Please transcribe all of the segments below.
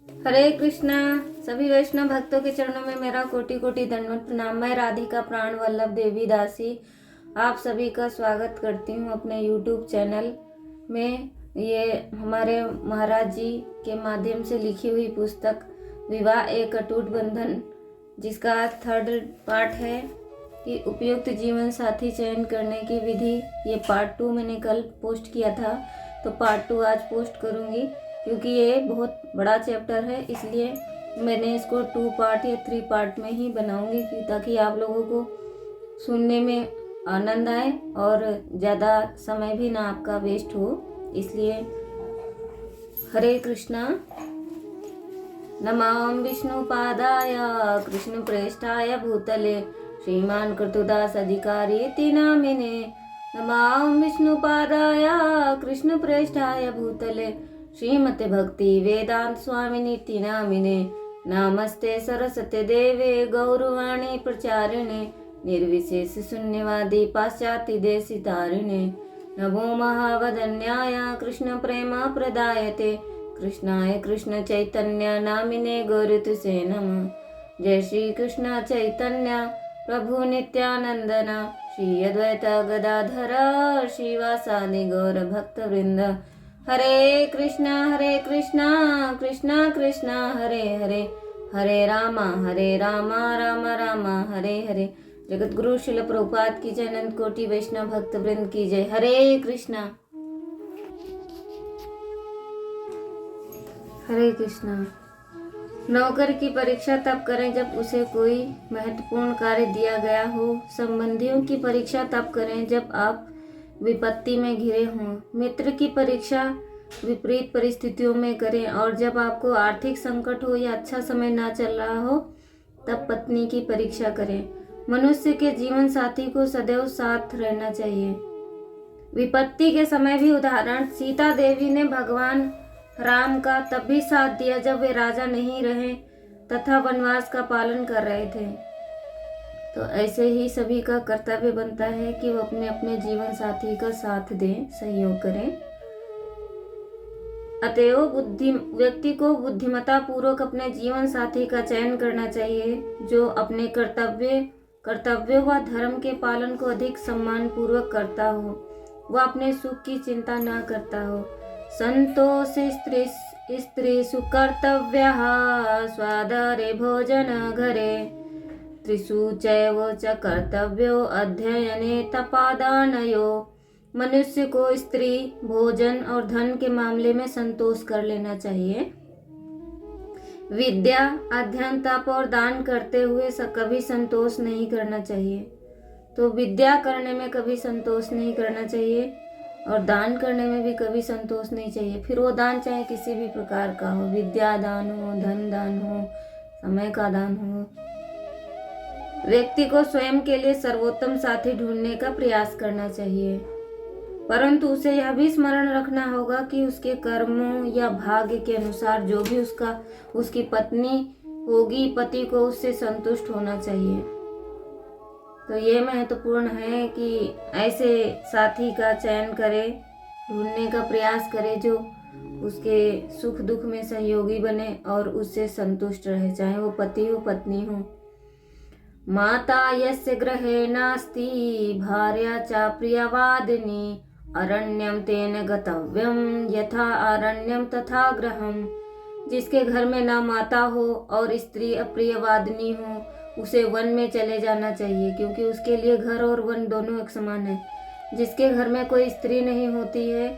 हरे कृष्णा। सभी वैष्णव भक्तों के चरणों में मेरा कोटि कोटि दंडवत प्रणाम। मैं राधिका प्राण वल्लभ देवी दासी आप सभी का स्वागत करती हूँ अपने YouTube चैनल में। ये हमारे महाराज जी के माध्यम से लिखी हुई पुस्तक विवाह एक अटूट बंधन, जिसका आज 3rd पार्ट है कि उपयुक्त जीवन साथी चयन करने की विधि। ये पार्ट 2 मैंने कल पोस्ट किया था, तो पार्ट 2 आज पोस्ट करूँगी क्योंकि ये बहुत बड़ा चैप्टर है, इसलिए मैंने इसको 2 पार्ट या 3 पार्ट में ही बनाऊंगी ताकि आप लोगों को सुनने में आनंद आए और ज़्यादा समय भी ना आपका वेस्ट हो। इसलिए हरे कृष्णा। नमां विष्णुपादाय कृष्णप्रेष्ठाय भूतले श्रीमान कृतुदास अधिकारी नामिने। नमां विष्णुपादाय कृष्णप्रेष्ठाय भूतले श्रीमते भक्ति वेदांत स्वामिनीति नामिने। नमस्ते सरस्वते देवे गौरवाणी प्रचारिणे निर्विशेष शून्यवादी पाश्चात्य देशितारिणे। नमो महावदन्याय कृष्ण प्रेम प्रदायते कृष्णाय कृष्ण चैतन्य नामिने गौरतुसे नमः। जय श्री कृष्ण चैतन्य प्रभु नित्यानंदना श्री अद्वैत गदाधर श्रीवासादि गौर भक्त वृंद। हरे कृष्णा कृष्णा कृष्णा हरे हरे, हरे रामा राम राम हरे हरे। जगत गुरु शिल प्रभुपाद की जय, अनंत कोटि वैष्णव भक्त वृंद की जय। हरे कृष्णा। हरे कृष्णा। नौकर की परीक्षा तब करें जब उसे कोई महत्वपूर्ण कार्य दिया गया हो। संबंधियों की परीक्षा तब करें जब आप विपत्ति में घिरे हों। मित्र की परीक्षा विपरीत परिस्थितियों में करें, और जब आपको आर्थिक संकट हो या अच्छा समय ना चल रहा हो तब पत्नी की परीक्षा करें। मनुष्य के जीवन साथी को सदैव साथ रहना चाहिए। विपत्ति के समय भी उदाहरण, सीता देवी ने भगवान राम का तब भी साथ दिया जब वे राजा नहीं रहे तथा वनवास का पालन कर रहे थे। तो ऐसे ही सभी का कर्तव्य बनता है कि वो अपने अपने जीवन साथी का साथ दें, सहयोग करें। अतएव व्यक्ति को बुद्धिमत्ता पूर्वक अपने जीवन साथी का चयन करना चाहिए, जो अपने कर्तव्यों व धर्म के पालन को अधिक सम्मान पूर्वक करता हो, वह अपने सुख की चिंता न करता हो। संतोष स्त्री सुकर्तव्य स्वादरे भोजन घरे त्रिषु चैव च कर्तव्यो अध्ययने तपादानयो। मनुष्य को स्त्री, भोजन और धन के मामले में संतोष कर लेना चाहिए। विद्या, अध्ययन, तप और दान करते हुए कभी संतोष नहीं करना चाहिए। तो विद्या करने में कभी संतोष नहीं करना चाहिए और दान करने में भी कभी संतोष नहीं चाहिए। फिर वो दान चाहे किसी भी प्रकार का हो, विद्या दान हो, धन दान हो, समय का दान हो। व्यक्ति को स्वयं के लिए सर्वोत्तम साथी ढूंढने का प्रयास करना चाहिए, परंतु उसे यह भी स्मरण रखना होगा कि उसके कर्मों या भाग्य के अनुसार जो भी उसकी पत्नी होगी, पति को उससे संतुष्ट होना चाहिए। तो ये महत्वपूर्ण है कि ऐसे साथी का चयन करे, ढूंढने का प्रयास करे जो उसके सुख दुख में सहयोगी बने और उससे संतुष्ट रहे, चाहे वो पति हो पत्नी हो। माता यस्य गृहे नास्ति भार्या च प्रियवादिनी अरण्यम तेन गतव्यम यथा अरण्यम तथा गृहम। जिसके घर में ना माता हो और स्त्री अप्रियवादिनी हो, उसे वन में चले जाना चाहिए, क्योंकि उसके लिए घर और वन दोनों एक समान है। जिसके घर में कोई स्त्री नहीं होती है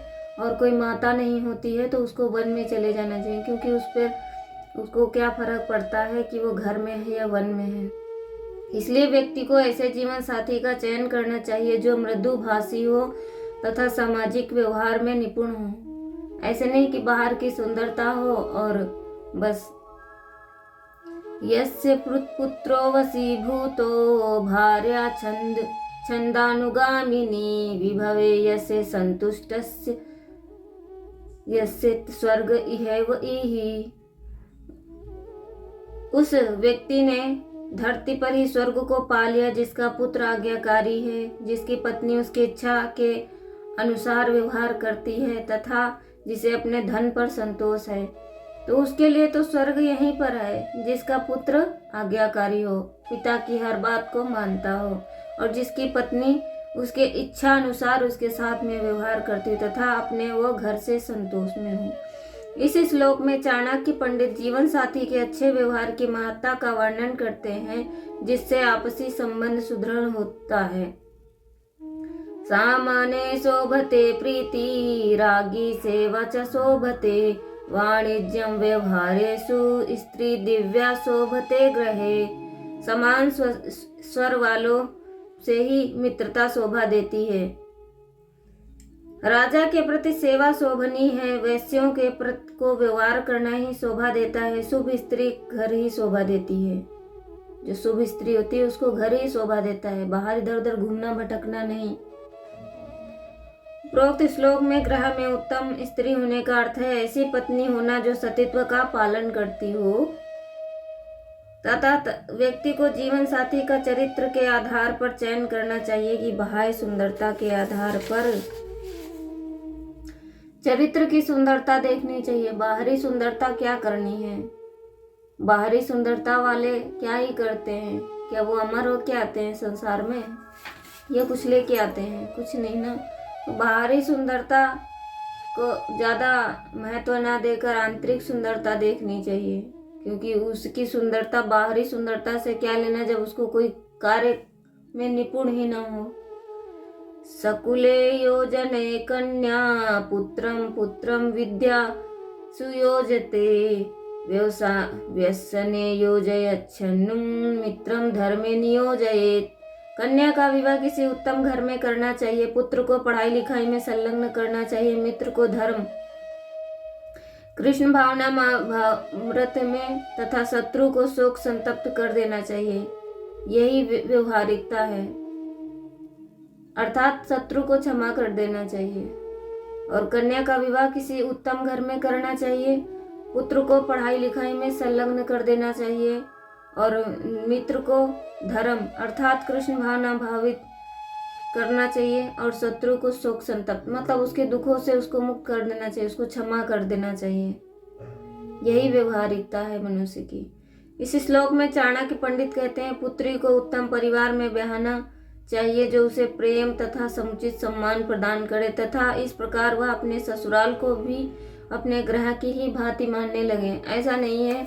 और कोई माता नहीं होती है तो उसको वन में चले जाना चाहिए, क्योंकि उसको क्या फर्क पड़ता है कि वो घर में है या वन में है। इसलिए व्यक्ति को ऐसे जीवन साथी का चयन करना चाहिए जो मृदुभाषी हो तथा सामाजिक व्यवहार में निपुण हो। ऐसे नहीं कि बाहर की सुंदरता हो और बस। यस्य पुत्रो वशीभूतो भार्या छंदानुगामिनी विभवे यस्य संतुष्टस्य यस्य स्वर्ग इहैव इहि। उस व्यक्ति ने धरती पर ही स्वर्ग को पा लिया जिसका पुत्र आज्ञाकारी है, जिसकी पत्नी उसकी इच्छा के अनुसार व्यवहार करती है तथा जिसे अपने धन पर संतोष है। तो उसके लिए तो स्वर्ग यहीं पर है। जिसका पुत्र आज्ञाकारी हो, पिता की हर बात को मानता हो और जिसकी पत्नी उसके इच्छा अनुसार उसके साथ में व्यवहार करती तथा अपने वो घर से संतोष में हो। इस श्लोक में चाणक्य पंडित जीवन साथी के अच्छे व्यवहार की महत्ता का वर्णन करते हैं, जिससे आपसी संबंध सुदृढ़ होता है। सामाने शोभते प्रीति रागी सेवा च शोभते वाणिज्यम व्यवहारेषु स्त्री दिव्या शोभते ग्रहे। समान स्वर वालों से ही मित्रता शोभा देती है। राजा के प्रति सेवा शोभनीय है, वैश्यों के प्रति को व्यवहार करना ही शोभा देता है। शुभ स्त्री घर ही शोभा देती है। जो शुभ स्त्री होती है उसको घर ही शोभा देता है, बाहर इधर उधर घूमना भटकना नहीं। प्रोक्त श्लोक में ग्रह में उत्तम स्त्री होने का अर्थ है ऐसी पत्नी होना जो सतीत्व का पालन करती हो तथा व्यक्ति को जीवन साथी का चरित्र के आधार पर चयन करना चाहिए कि बाह्य सुंदरता के आधार पर चरित्र की सुंदरता देखनी चाहिए। बाहरी सुंदरता क्या करनी है? बाहरी सुंदरता वाले क्या ही करते हैं? क्या वो अमर हो के आते हैं संसार में या कुछ लेके आते हैं? कुछ नहीं ना। तो बाहरी सुंदरता को ज़्यादा महत्व ना देकर आंतरिक सुंदरता देखनी चाहिए, क्योंकि उसकी सुंदरता बाहरी सुंदरता से क्या लेना जब उसको कोई कार्य में निपुण ही ना हो। सकुले योजने कन्या पुत्रम पुत्रम विद्या सुयोजते व्यसने योजयच्छन्नुं मित्रम धर्मे नियोजयेत्। कन्या का विवाह किसी उत्तम घर में करना चाहिए, पुत्र को पढ़ाई लिखाई में संलग्न करना चाहिए, मित्र को धर्म कृष्ण भावना व्रत में तथा शत्रु को शोक संतप्त कर देना चाहिए। यही व्यवहारिकता है, अर्थात शत्रु को क्षमा कर देना चाहिए। और कन्या का विवाह किसी उत्तम घर में करना चाहिए, पुत्र को पढ़ाई लिखाई में संलग्न कर देना चाहिए और मित्र को धर्म अर्थात कृष्ण भावना भावित करना चाहिए और शत्रु को शोक संतप्त मतलब उसके दुखों से उसको मुक्त कर देना चाहिए, उसको क्षमा कर देना चाहिए। यही व्यवहारिकता है मनुष्य की। इस श्लोक में चाणक्य पंडित कहते हैं पुत्री को उत्तम परिवार में ब्याहना चाहिए जो उसे प्रेम तथा समुचित सम्मान प्रदान करे तथा इस प्रकार वह अपने ससुराल को भी अपने ग्रह की ही भांति मानने लगे। ऐसा नहीं है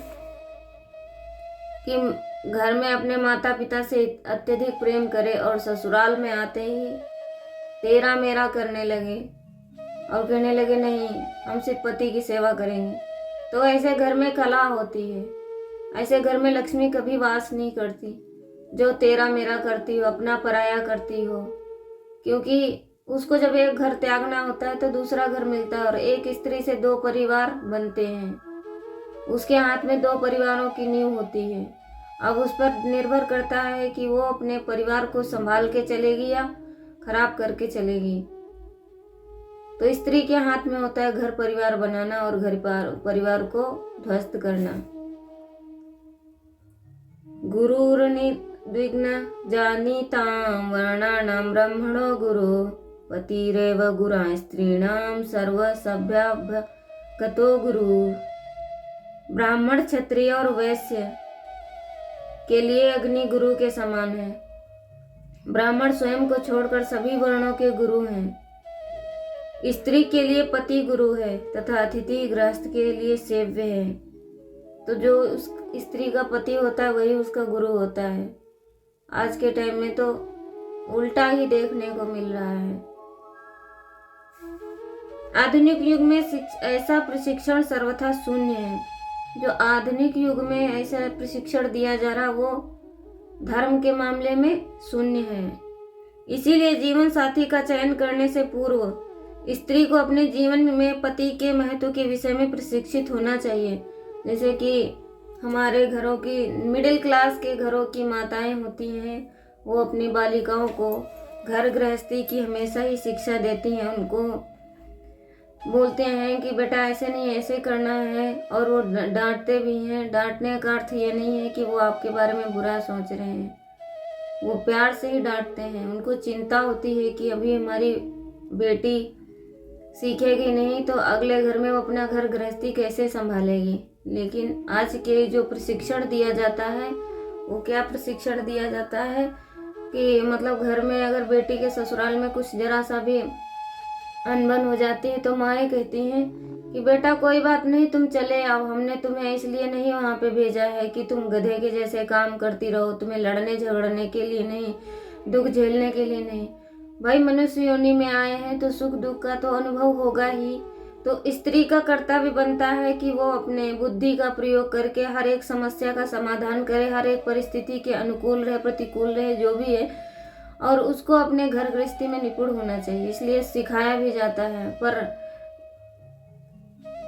कि घर में अपने माता पिता से अत्यधिक प्रेम करे और ससुराल में आते ही तेरा मेरा करने लगे और कहने लगे नहीं हम सिर्फ पति की सेवा करेंगे। तो ऐसे घर में कलह होती है, ऐसे घर में लक्ष्मी कभी वास नहीं करती। जो तेरा मेरा करती हो, अपना पराया करती हो, क्योंकि उसको जब एक घर त्यागना होता है तो दूसरा घर मिलता है और एक स्त्री से दो परिवार बनते हैं। उसके हाथ में दो परिवारों की नींव होती है। अब उस पर निर्भर करता है कि वो अपने परिवार को संभाल के चलेगी या खराब करके चलेगी। तो स्त्री के हाथ में होता है घर परिवार बनाना और घर परिवार को ध्वस्त करना। गुरुर्निर्विघ्न जानीतां वर्णानां ब्रह्मणो गुरु पतिरेव गुरा स्त्रीणां सर्वसभ्याभ्यगतो गुरु। ब्राह्मण क्षत्रिय और वैश्य के लिए अग्नि गुरु के समान है। ब्राह्मण स्वयं को छोड़कर सभी वर्णों के गुरु हैं। स्त्री के लिए पति गुरु है तथा अतिथि गृहस्थ के लिए सेव्य है। तो जो उस स्त्री का पति होता है वही उसका गुरु होता है। आज के टाइम में तो उल्टा ही देखने को मिल रहा है। आधुनिक युग में ऐसा प्रशिक्षण सर्वथा शून्य है। जो आधुनिक युग में ऐसा प्रशिक्षण दिया जा रहा वो धर्म के मामले में शून्य है। इसीलिए जीवन साथी का चयन करने से पूर्व स्त्री को अपने जीवन में पति के महत्व के विषय में प्रशिक्षित होना चाहिए। जैसे कि हमारे घरों की मिडिल क्लास के घरों की माताएं होती हैं, वो अपनी बालिकाओं को घर गृहस्थी की हमेशा ही शिक्षा देती हैं। उनको बोलते हैं कि बेटा ऐसे नहीं ऐसे करना है और वो डांटते भी हैं। डांटने का अर्थ ये नहीं है कि वो आपके बारे में बुरा सोच रहे हैं, वो प्यार से ही डांटते हैं। उनको चिंता होती है कि अभी हमारी बेटी सीखेगी नहीं तो अगले घर में वो अपना घर गृहस्थी कैसे संभालेगी। लेकिन आज के जो प्रशिक्षण दिया जाता है, वो क्या प्रशिक्षण दिया जाता है कि मतलब घर में अगर बेटी के ससुराल में कुछ जरा सा भी अनबन हो जाती है तो माएँ कहती हैं कि बेटा कोई बात नहीं, तुम चले आओ, हमने तुम्हें इसलिए नहीं वहाँ पे भेजा है कि तुम गधे के जैसे काम करती रहो, तुम्हें लड़ने झगड़ने के लिए नहीं, दुख झेलने के लिए नहीं। भाई मनुष्य योनि में आए हैं तो सुख दुख का तो अनुभव होगा ही। तो स्त्री का कर्तव्य बनता है कि वो अपने बुद्धि का प्रयोग करके हर एक समस्या का समाधान करे, हर एक परिस्थिति के अनुकूल रहे प्रतिकूल रहे जो भी है, और उसको अपने घर गृहस्थी में निपुण होना चाहिए, इसलिए सिखाया भी जाता है। पर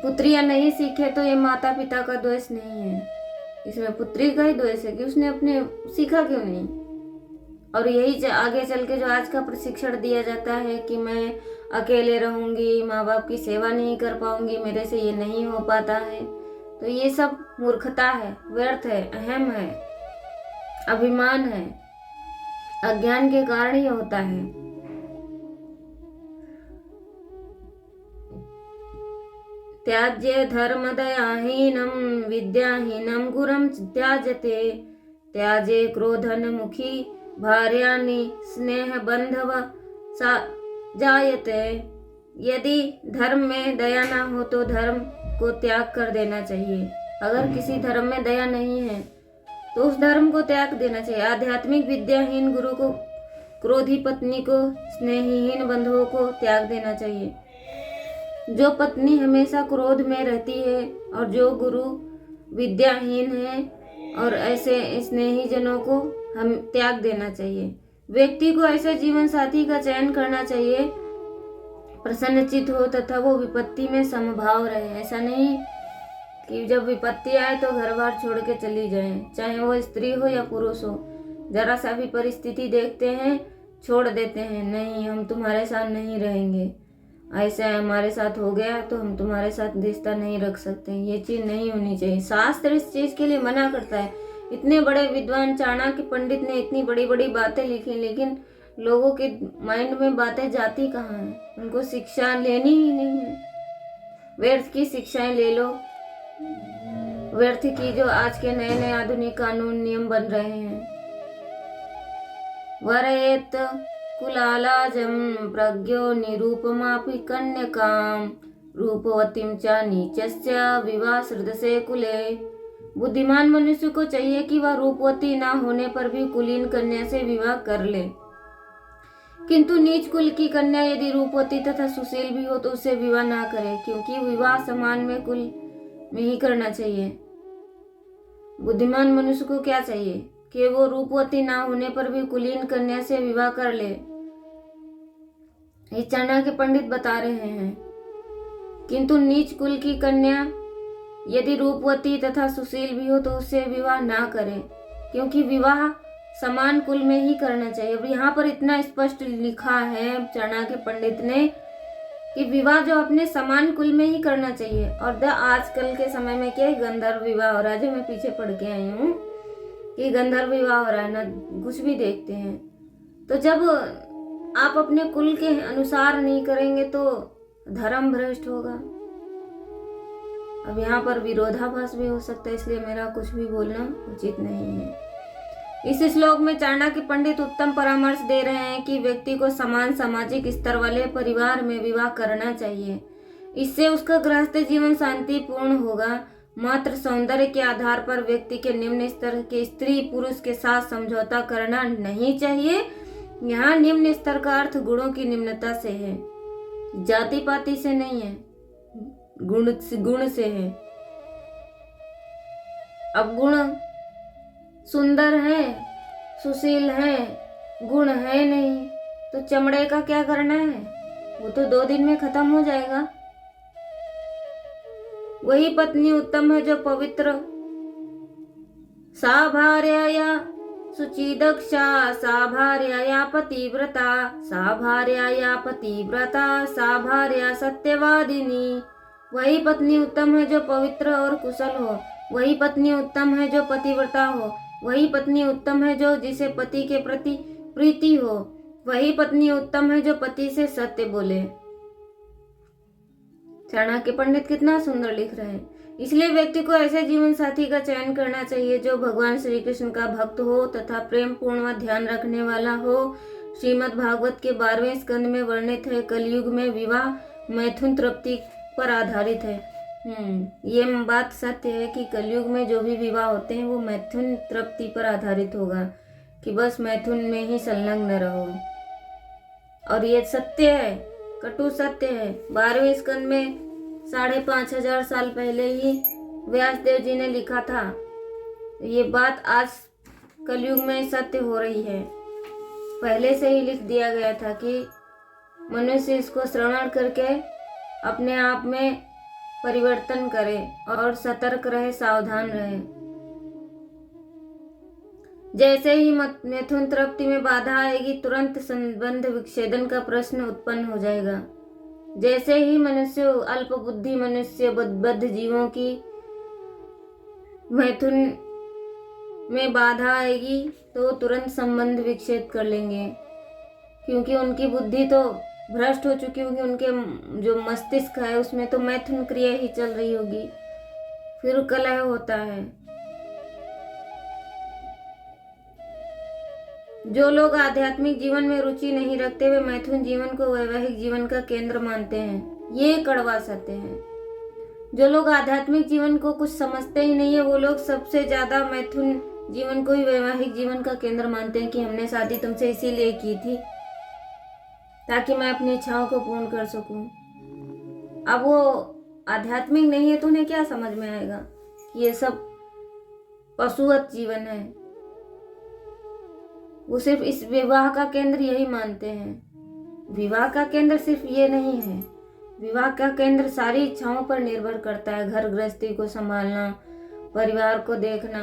पुत्रियां नहीं सीखे तो ये माता पिता का दोष नहीं है, इसमें पुत्री का ही दोष है कि उसने अपने सीखा क्यों नहीं। और यही आगे चल के जो आज का प्रशिक्षण दिया जाता है कि मैं अकेले रहूंगी, माँ बाप की सेवा नहीं कर पाऊंगी, मेरे से ये नहीं हो पाता है, तो ये सब मूर्खता है, व्यर्थ है, अहम है, अभिमान है, अज्ञान के कारण ही होता है। त्याज्य धर्म दयाहीनम विद्याहीनम गुरम त्याजते, त्याजे क्रोधन मुखी भार्यानि स्नेह बंधव सा जायते। यदि धर्म में दया ना हो तो धर्म को त्याग कर देना चाहिए। अगर किसी धर्म में दया नहीं है तो उस धर्म को त्याग देना चाहिए। आध्यात्मिक विद्याहीन गुरु को, क्रोधी पत्नी को, स्नेहहीन बंधुओं को त्याग देना चाहिए। जो पत्नी हमेशा क्रोध में रहती है और जो गुरु विद्याहीन है, और ऐसे स्नेही जनों को हम त्याग देना चाहिए। व्यक्ति को ऐसे जीवन साथी का चयन करना चाहिए प्रसन्नचित हो तथा वो विपत्ति में समभाव रहे। ऐसा नहीं कि जब विपत्ति आए तो घर बार छोड़ के चली जाए, चाहे वो स्त्री हो या पुरुष हो। जरा सा भी परिस्थिति देखते हैं छोड़ देते हैं, नहीं हम तुम्हारे साथ नहीं रहेंगे, ऐसे हमारे साथ हो गया तो हम तुम्हारे साथ रिश्ता नहीं रख सकते। ये चीज नहीं होनी चाहिए। शास्त्र इस चीज के लिए मना करता है। इतने बड़े विद्वान चाणक्य पंडित ने इतनी बड़ी बड़ी बातें लिखी, लेकिन लोगों के माइंड में बातें जाती कहाँ हैं? उनको शिक्षा लेनी ही नहीं है। व्यर्थ की शिक्षाएं ले लो, व्यर्थ की जो आज के नए नए आधुनिक कानून नियम बन रहे हैं। वरेत कुलालाजं प्रज्ञो निरूपमापि कन्यकां रूपवतीं च नीचस्य विवाह सृदसे कुले। बुद्धिमान मनुष्य को चाहिए कि वह रूपवती ना होने पर भी कुलीन कन्या से विवाह कर ले, किंतु नीच कुल की कन्या यदि रूपवती तथा सुशील भी हो तो उससे विवाह ना करे, क्योंकि विवाह समान में कुल में ही करना चाहिए। बुद्धिमान मनुष्य को क्या चाहिए कि वो रूपवती ना होने पर भी कुलीन कन्या से विवाह कर ले। ये चाणक्य पंडित बता रहे हैं। किंतु नीच कुल की कन्या यदि रूपवती तथा सुशील भी हो तो उससे विवाह ना करे, क्योंकि विवाह समान कुल में ही करना चाहिए। अब यहाँ पर इतना स्पष्ट लिखा है चाणक्य पंडित ने कि विवाह जो अपने समान कुल में ही करना चाहिए। और आजकल के समय में क्या गंधर्व विवाह हो रहा है, जो मैं पीछे पढ़ के आई हूँ कि गंधर्व विवाह हो रहा है ना, कुछ भी देखते हैं। तो जब आप अपने कुल के अनुसार नहीं करेंगे तो धर्म भ्रष्ट होगा। अब यहाँ पर विरोधाभास भी हो सकता है, इसलिए मेरा कुछ भी बोलना उचित नहीं है। इस श्लोक में चाणक्य पंडित उत्तम परामर्श दे रहे हैं कि व्यक्ति को समान सामाजिक स्तर वाले परिवार में विवाह करना चाहिए। इससे उसका गृहस्थ जीवन शांतिपूर्ण होगा। मात्र सौंदर्य के आधार पर व्यक्ति के निम्न स्तर के स्त्री पुरुष के साथ समझौता करना नहीं चाहिए। यहाँ निम्न स्तर का अर्थ गुणों की निम्नता से है, जाति पाति से नहीं है, गुण से है। अब गुण सुंदर है, सुशील है, गुण है नहीं, तो चमड़े का क्या करना है? वो तो 2 दिन में खत्म हो जाएगा। वही पत्नी उत्तम है जो पवित्र, सा भार्याया सुचिदक्षा, सा भार्याया पतिव्रता, सा भार्याया पतिव्रता, सा भार्या सत्यवादिनी। वही पत्नी उत्तम है जो पवित्र और कुशल हो, वही पत्नी उत्तम है जो पतिव्रता हो, वही पत्नी उत्तम है जो जिसे पति के प्रति प्रीति हो, वही पत्नी उत्तम है जो पति से सत्य बोले। चाणक्य पंडित कितना सुंदर लिख रहे हैं। इसलिए व्यक्ति को ऐसे जीवन साथी का चयन करना चाहिए जो भगवान श्री कृष्ण का भक्त हो तथा प्रेम पूर्ण व ध्यान रखने वाला हो। श्रीमद् भागवत के 12वें स्कंद में वर्णित है, कलयुग में विवाह मैथुन तृप्ति पर आधारित है। ये बात सत्य है कि कलयुग में जो भी विवाह होते हैं वो मैथुन तृप्ति पर आधारित होगा, कि बस मैथुन में ही संलग्न रहो। और ये सत्य है, कटु सत्य है। 12वें स्कंद में 5,500 साल पहले ही व्यासदेव जी ने लिखा था। ये बात आज कलयुग में सत्य हो रही है। पहले से ही लिख दिया गया था कि मनुष्य इसको श्रवण करके अपने आप में परिवर्तन करे और सतर्क रहे, सावधान रहे। जैसे ही मैथुन तृप्ति में बाधा आएगी, तुरंत संबंध विच्छेदन का प्रश्न उत्पन्न हो जाएगा। जैसे ही मनुष्य अल्प बुद्धि मनुष्य बद्ध जीवों की मैथुन में बाधा आएगी तो तुरंत संबंध विच्छेद कर लेंगे, क्योंकि उनकी बुद्धि तो भ्रष्ट हो चुकी होगी। उनके जो मस्तिष्क है उसमें तो मैथुन क्रिया ही चल रही होगी, फिर कलह होता है। जो लोग आध्यात्मिक जीवन में रुचि नहीं रखते वे मैथुन जीवन को वैवाहिक जीवन का केंद्र मानते हैं। ये कड़वा सत्य है। जो लोग आध्यात्मिक जीवन को कुछ समझते ही नहीं है वो लोग सबसे ज्यादा मैथुन जीवन को ही वैवाहिक जीवन का केंद्र मानते हैं कि हमने शादी तुमसे इसीलिए की थी ताकि मैं अपनी इच्छाओं को पूर्ण कर सकूं। अब वो आध्यात्मिक नहीं है तो उन्हें क्या समझ में आएगा कि ये सब पशुवत जीवन है। वो सिर्फ इस विवाह का केंद्र यही मानते हैं। विवाह का केंद्र सिर्फ ये नहीं है, विवाह का केंद्र सारी इच्छाओं पर निर्भर करता है। घर गृहस्थी को संभालना, परिवार को देखना,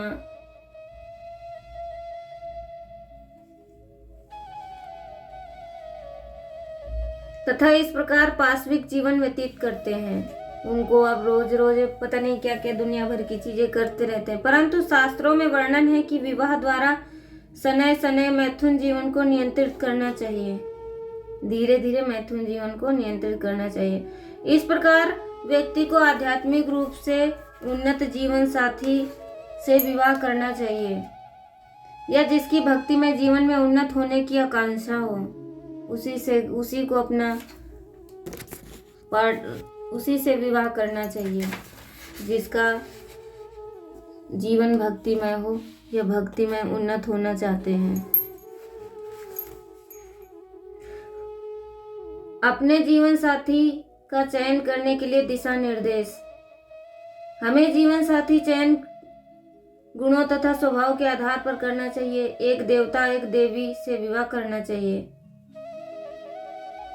तथा इस प्रकार पाशविक जीवन व्यतीत करते हैं। उनको अब रोज रोज पता नहीं क्या क्या दुनिया भर की चीजें करते रहते हैं। परंतु शास्त्रों में वर्णन है कि विवाह द्वारा शनै शनै मैथुन जीवन को नियंत्रित करना चाहिए। धीरे धीरे मैथुन जीवन को नियंत्रित करना चाहिए। इस प्रकार व्यक्ति को आध्यात्मिक रूप से उन्नत जीवन साथी से विवाह करना चाहिए, या जिसकी भक्ति में जीवन में उन्नत होने की आकांक्षा हो, उसी को अपना उसी से विवाह करना चाहिए जिसका जीवन भक्तिमय हो या भक्ति में उन्नत होना चाहते हैं। अपने जीवन साथी का चयन करने के लिए दिशा निर्देश। हमें जीवन साथी चयन गुणों तथा स्वभाव के आधार पर करना चाहिए। एक देवता एक देवी से विवाह करना चाहिए।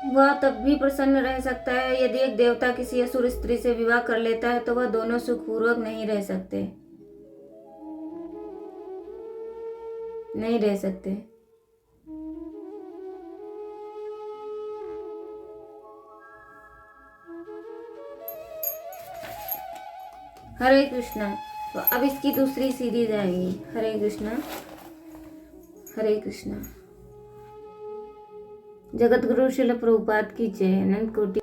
वह तब भी प्रसन्न रह सकता है। यदि एक देवता किसी असुर स्त्री से विवाह कर लेता है तो वह दोनों सुखपूर्वक नहीं रह सकते। हरे कृष्णा। तो अब इसकी दूसरी सीरीज आएगी। हरे कृष्णा हरे कृष्णा। जगत गुरु श्रील प्रभुपाद की जय। अनंत कोटि